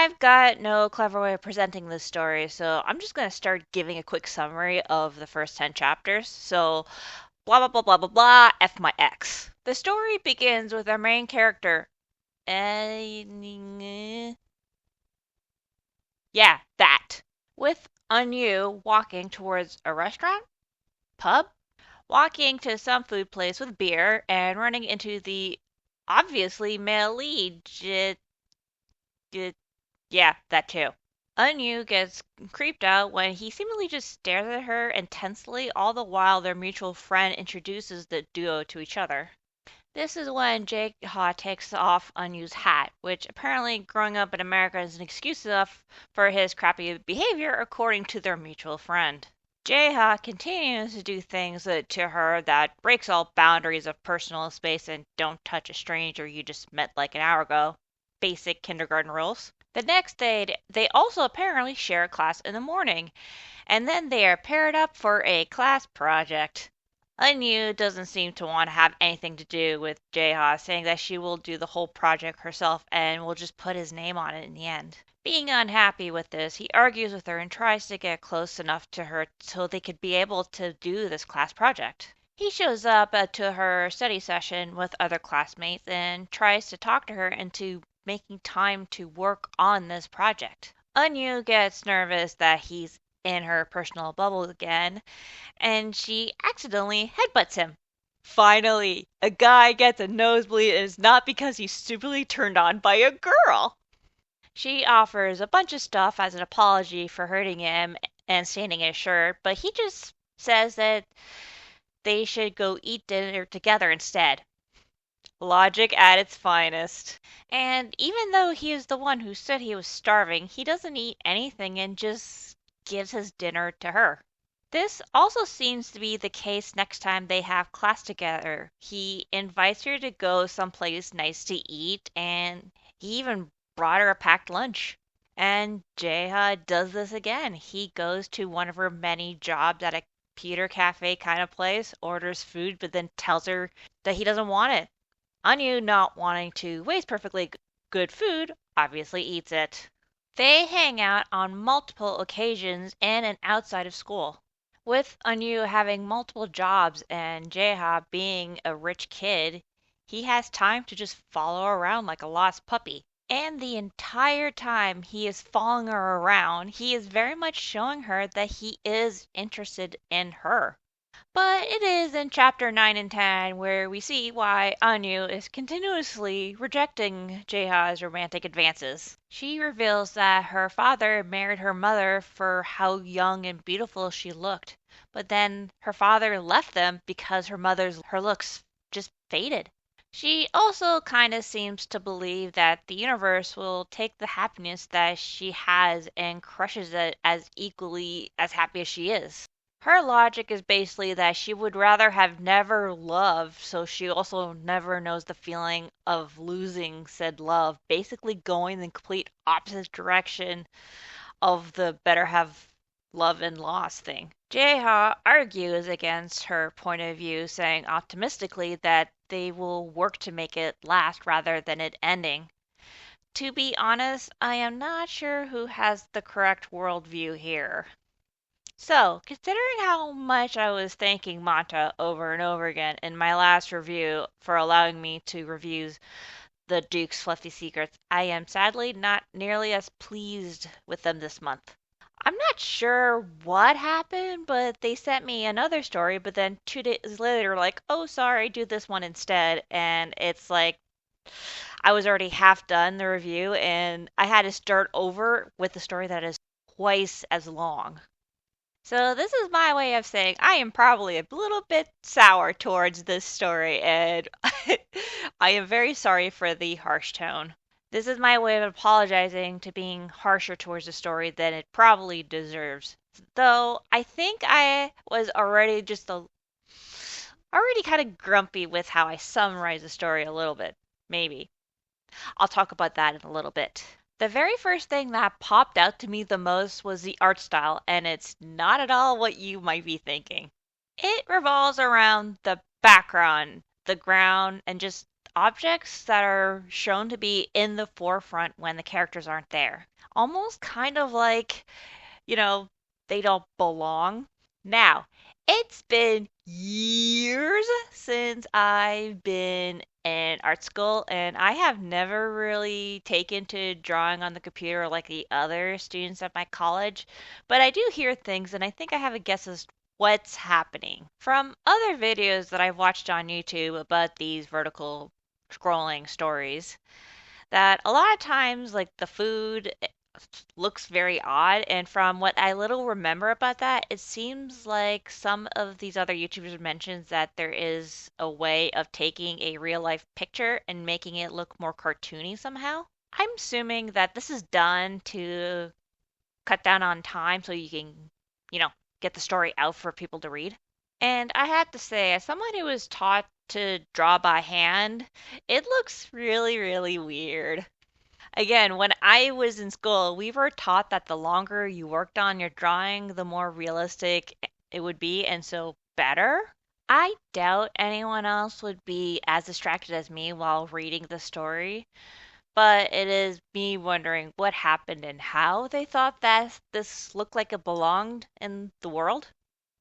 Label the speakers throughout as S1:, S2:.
S1: I've got no clever way of presenting this story, so I'm just going to start giving a quick summary of the first 10 chapters. So, blah blah blah blah blah blah, F my ex. The story begins with our main character. Yeah, that. With Anu walking towards a restaurant? Pub? Walking to some food place with beer and running into the obviously male lead. Yeah, that too. Anu gets creeped out when he seemingly just stares at her intensely, all the while their mutual friend introduces the duo to each other. This is when Jake Ha takes off Anu's hat, which apparently growing up in America is an excuse enough for his crappy behavior, according to their mutual friend. Jae-ha continues to do things to her that breaks all boundaries of personal space and don't touch a stranger you just met like an hour ago. Basic kindergarten rules. The next day, they also apparently share a class in the morning, and then they are paired up for a class project. Anu doesn't seem to want to have anything to do with Jae-ha, saying that she will do the whole project herself and will just put his name on it in the end. Being unhappy with this, he argues with her and tries to get close enough to her so they could be able to do this class project. He shows up to her study session with other classmates and tries to talk to her into making time to work on this project. Anu gets nervous that he's in her personal bubble again, and she accidentally headbutts him. Finally, a guy gets a nosebleed and it's not because he's stupidly turned on by a girl. She offers a bunch of stuff as an apology for hurting him and staining his shirt, but he just says that they should go eat dinner together instead. Logic at its finest. And even though he is the one who said he was starving, he doesn't eat anything and just gives his dinner to her. This also seems to be the case next time they have class together. He invites her to go someplace nice to eat, and he even brought her a packed lunch. And Jeha does this again. He goes to one of her many jobs at a Peter Cafe kind of place, orders food, but then tells her that he doesn't want it. Anu, not wanting to waste perfectly good food, obviously eats it. They hang out on multiple occasions in and outside of school. With Anu having multiple jobs and Jeha being a rich kid, he has time to just follow around like a lost puppy. And the entire time he is following her around, he is very much showing her that he is interested in her. But it is in chapter 9 and 10 where we see why Anu is continuously rejecting Jeha's romantic advances. She reveals that her father married her mother for how young and beautiful she looked, but then her father left them because her looks just faded. She also kind of seems to believe that the universe will take the happiness that she has and crushes it as equally as happy as she is. Her logic is basically that she would rather have never loved, so she also never knows the feeling of losing said love, basically going the complete opposite direction of the better have love and loss thing. Jeha argues against her point of view, saying optimistically that they will work to make it last rather than it ending. To be honest, I am not sure who has the correct worldview here. So, considering how much I was thanking Mata over and over again in my last review for allowing me to review the Duke's Fluffy Secrets, I am sadly not nearly as pleased with them this month. I'm not sure what happened, but they sent me another story, but then 2 days later, like, oh, sorry, do this one instead. And it's like, I was already half done the review, and I had to start over with a story that is twice as long. So this is my way of saying I am probably a little bit sour towards this story, and I am very sorry for the harsh tone. This is my way of apologizing to being harsher towards the story than it probably deserves. Though I think I was already kind of grumpy with how I summarized the story a little bit. Maybe. I'll talk about that in a little bit. The very first thing that popped out to me the most was the art style, and it's not at all what you might be thinking. It revolves around the background, the ground, and just objects that are shown to be in the forefront when the characters aren't there. Almost kind of like, you know, they don't belong. Now, it's been years since I've been in art school, and I have never really taken to drawing on the computer like the other students at my college, but I do hear things, and I think I have a guess as what's happening. From other videos that I've watched on YouTube about these vertical scrolling stories, that a lot of times, like the food looks very odd. And from what I little remember about that, it seems like some of these other YouTubers mentions that there is a way of taking a real life picture and making it look more cartoony somehow. I'm assuming that this is done to cut down on time so you can, you know, get the story out for people to read. And I have to say, as someone who was taught to draw by hand, it looks really, really weird. Again, when I was in school, we were taught that the longer you worked on your drawing, the more realistic it would be, and so better. I doubt anyone else would be as distracted as me while reading the story, but it is me wondering what happened and how they thought that this looked like it belonged in the world.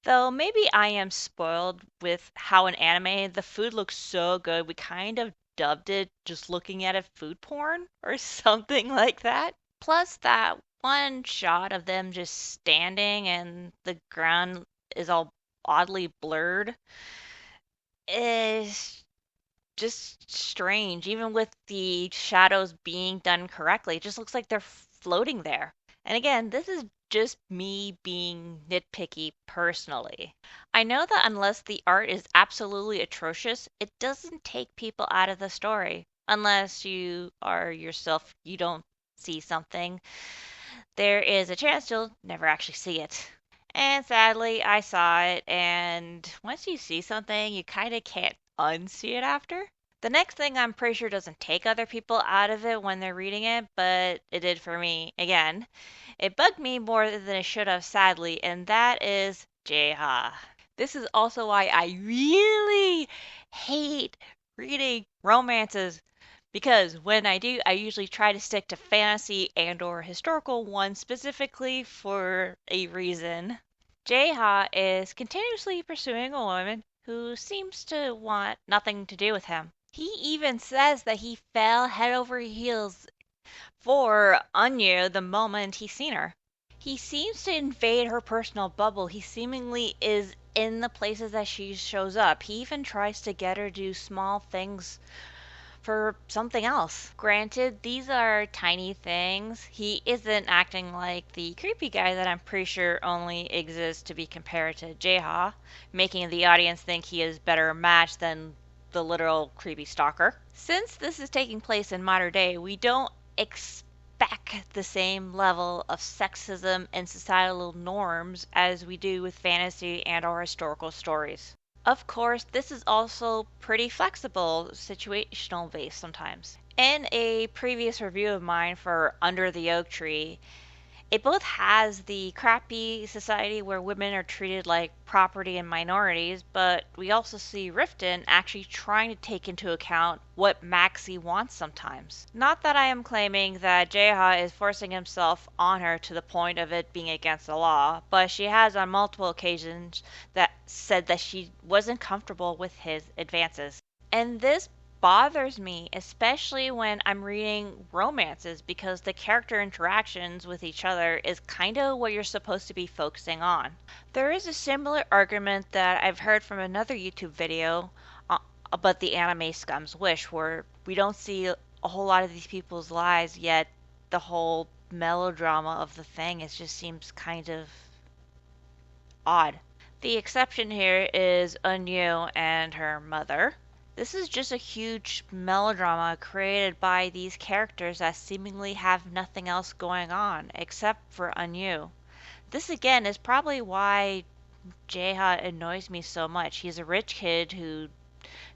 S1: Though maybe I am spoiled with how in anime the food looks so good, we kind of dubbed it just looking at it food porn or something like that. Plus, that one shot of them just standing and the ground is all oddly blurred is just strange. Even with the shadows being done correctly, it just looks like they're floating there. And again, this is just me being nitpicky personally. I know that unless the art is absolutely atrocious, it doesn't take people out of the story. Unless you are yourself, you don't see something, there is a chance you'll never actually see it. And sadly, I saw it, and once you see something, you kind of can't unsee it after. The next thing I'm pretty sure doesn't take other people out of it when they're reading it, but it did for me. Again, it bugged me more than it should have, sadly, and that is Jeha. This is also why I really hate reading romances, because when I do, I usually try to stick to fantasy and or historical ones specifically for a reason. Jeha is continuously pursuing a woman who seems to want nothing to do with him. He even says that he fell head over heels for Anya the moment he's seen her. He seems to invade her personal bubble. He seemingly is in the places that she shows up. He even tries to get her to do small things for something else. Granted, these are tiny things. He isn't acting like the creepy guy that I'm pretty sure only exists to be compared to Jeha, making the audience think he is better matched than the literal creepy stalker. Since this is taking place in modern day, we don't expect the same level of sexism and societal norms as we do with fantasy and or historical stories. Of course, this is also pretty flexible, situational based sometimes. In a previous review of mine for Under the Oak Tree, it both has the crappy society where women are treated like property and minorities, but we also see Riften actually trying to take into account what Maxie wants sometimes. Not that I am claiming that Jeha is forcing himself on her to the point of it being against the law, but she has on multiple occasions that said that she wasn't comfortable with his advances. And this bothers me, especially when I'm reading romances, because the character interactions with each other is kind of what you're supposed to be focusing on. There is a similar argument that I've heard from another YouTube video about the anime Scum's Wish, where we don't see a whole lot of these people's lives, yet the whole melodrama of the thing is just seems kind of odd. The exception here is Anu and her mother. This is just a huge melodrama created by these characters that seemingly have nothing else going on except for Anu. This again is probably why Jeha annoys me so much. He's a rich kid who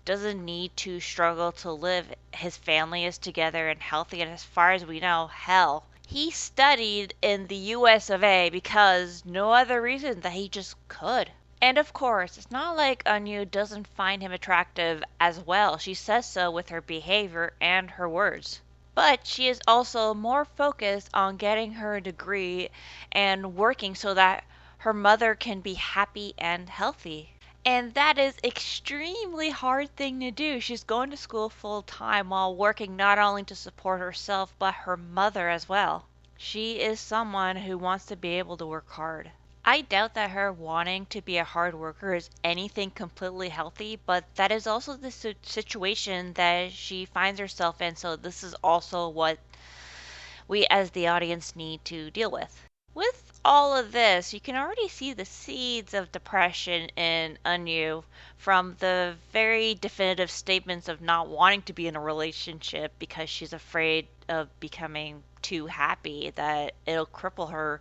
S1: doesn't need to struggle to live. His family is together and healthy, and as far as we know, hell, he studied in the US of A because no other reason that he just could. And of course, it's not like Anu doesn't find him attractive as well. She says so with her behavior and her words. But she is also more focused on getting her degree and working so that her mother can be happy and healthy. And that is extremely hard thing to do. She's going to school full time while working not only to support herself but her mother as well. She is someone who wants to be able to work hard. I doubt that her wanting to be a hard worker is anything completely healthy, but that is also the situation that she finds herself in, so this is also what we as the audience need to deal with. With all of this, you can already see the seeds of depression in Anu from the very definitive statements of not wanting to be in a relationship because she's afraid of becoming too happy, that it'll cripple her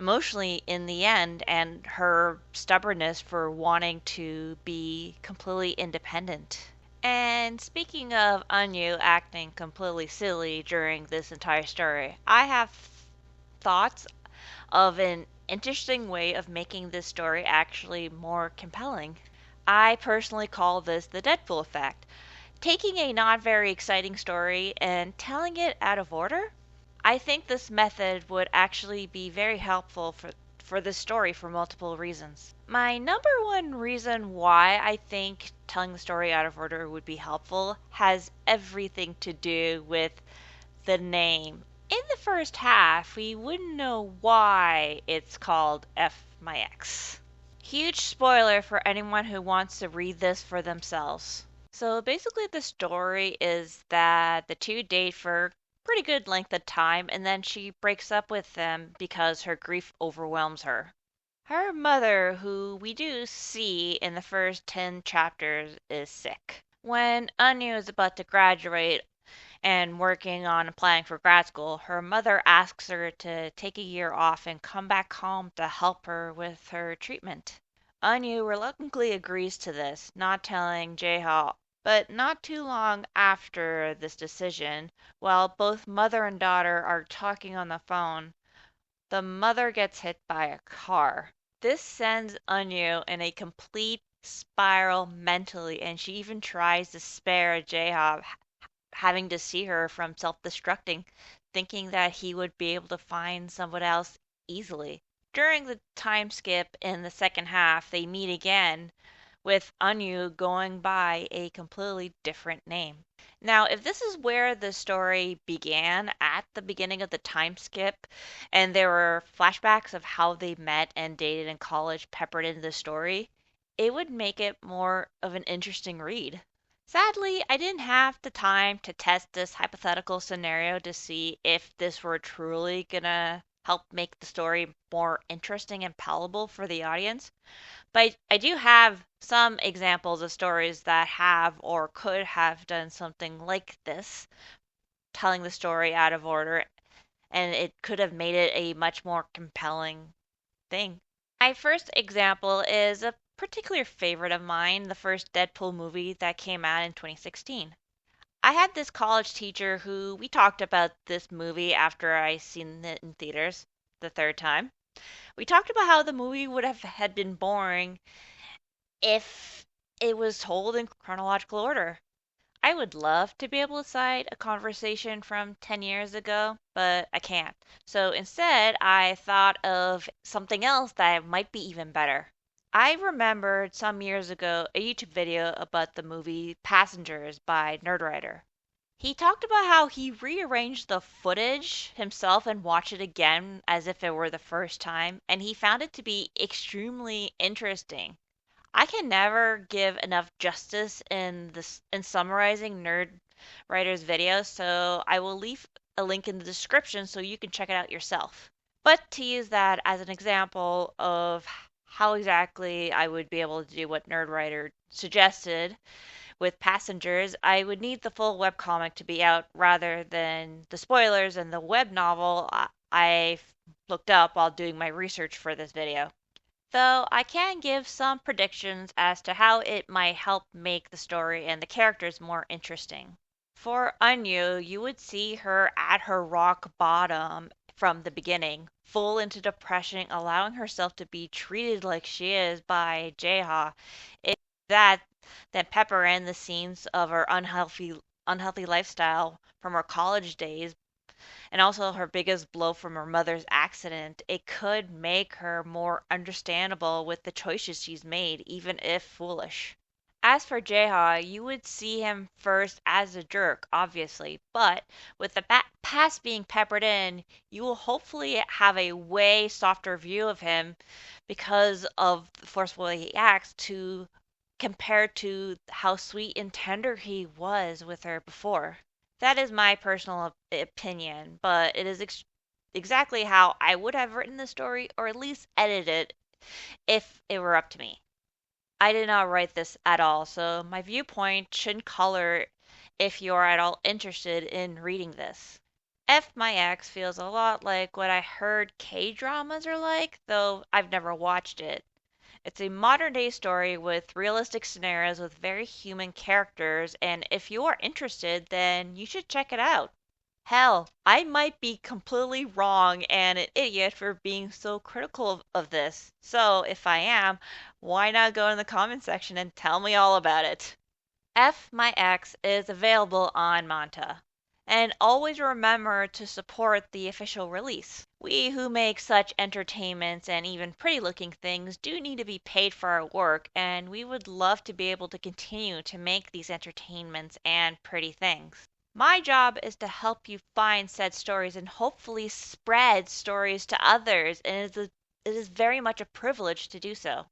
S1: emotionally in the end, and her stubbornness for wanting to be completely independent. And speaking of Anu acting completely silly during this entire story, I have thoughts of an interesting way of making this story actually more compelling. I personally call this the Deadpool effect. Taking a not very exciting story and telling it out of order. I think this method would actually be very helpful for this story for multiple reasons. My number one reason why I think telling the story out of order would be helpful has everything to do with the name. In the first half, we wouldn't know why it's called F My Ex. Huge spoiler for anyone who wants to read this for themselves. So basically, the story is that the two date for pretty good length of time, and then she breaks up with them because her grief overwhelms her. Her mother, who we do see in the first 10 chapters, is sick. When Anu is about to graduate and working on applying for grad school, her mother asks her to take a year off and come back home to help her with her treatment. Anu reluctantly agrees to this, not telling Jae-ha. But not too long after this decision, while both mother and daughter are talking on the phone, the mother gets hit by a car. This sends Anu in a complete spiral mentally, and she even tries to spare Jae-ha, having to see her from self-destructing, thinking that he would be able to find someone else easily. During the time skip in the second half, they meet again, with Anu going by a completely different name. Now, if this is where the story began at the beginning of the time skip, and there were flashbacks of how they met and dated in college peppered into the story, it would make it more of an interesting read. Sadly, I didn't have the time to test this hypothetical scenario to see if this were truly gonna help make the story more interesting and palatable for the audience. But I do have some examples of stories that have or could have done something like this, telling the story out of order, and it could have made it a much more compelling thing. My first example is a particular favorite of mine, the first Deadpool movie that came out in 2016. I had this college teacher who we talked about this movie after I seen it in theaters the third time. We talked about how the movie would have had been boring if it was told in chronological order. I would love to be able to cite a conversation from 10 years ago, but I can't. So instead, I thought of something else that might be even better. I remembered some years ago a YouTube video about the movie Passengers by Nerdwriter. He talked about how he rearranged the footage himself and watched it again as if it were the first time, and he found it to be extremely interesting. I can never give enough justice in summarizing Nerd Writer's video, so I will leave a link in the description so you can check it out yourself. But to use that as an example of how exactly I would be able to do what Nerdwriter suggested with Passengers, I would need the full webcomic to be out rather than the spoilers and the web novel I looked up while doing my research for this video. Though I can give some predictions as to how it might help make the story and the characters more interesting. For Anu, you would see her at her rock bottom from the beginning, full into depression, allowing herself to be treated like she is by Jeha. It's that then pepper in the scenes of her unhealthy lifestyle from her college days and also her biggest blow from her mother's accident, it could make her more understandable with the choices she's made, even if foolish. As for Jeha, you would see him first as a jerk, obviously, but with the past being peppered in, you will hopefully have a way softer view of him because of the forceful way he acts to compared to how sweet and tender he was with her before. That is my personal opinion, but it is exactly how I would have written the story or at least edited it if it were up to me. I did not write this at all, so my viewpoint shouldn't color if you are at all interested in reading this. F My Ex feels a lot like what I heard K dramas are like, though I've never watched it. It's a modern day story with realistic scenarios with very human characters, and if you are interested, then you should check it out. Hell, I might be completely wrong and an idiot for being so critical of this. So, if I am, why not go in the comment section and tell me all about it? F My Ex is available on Manta. And always remember to support the official release. We who make such entertainments and even pretty looking things do need to be paid for our work, and we would love to be able to continue to make these entertainments and pretty things. My job is to help you find said stories and hopefully spread stories to others, and it is very much a privilege to do so.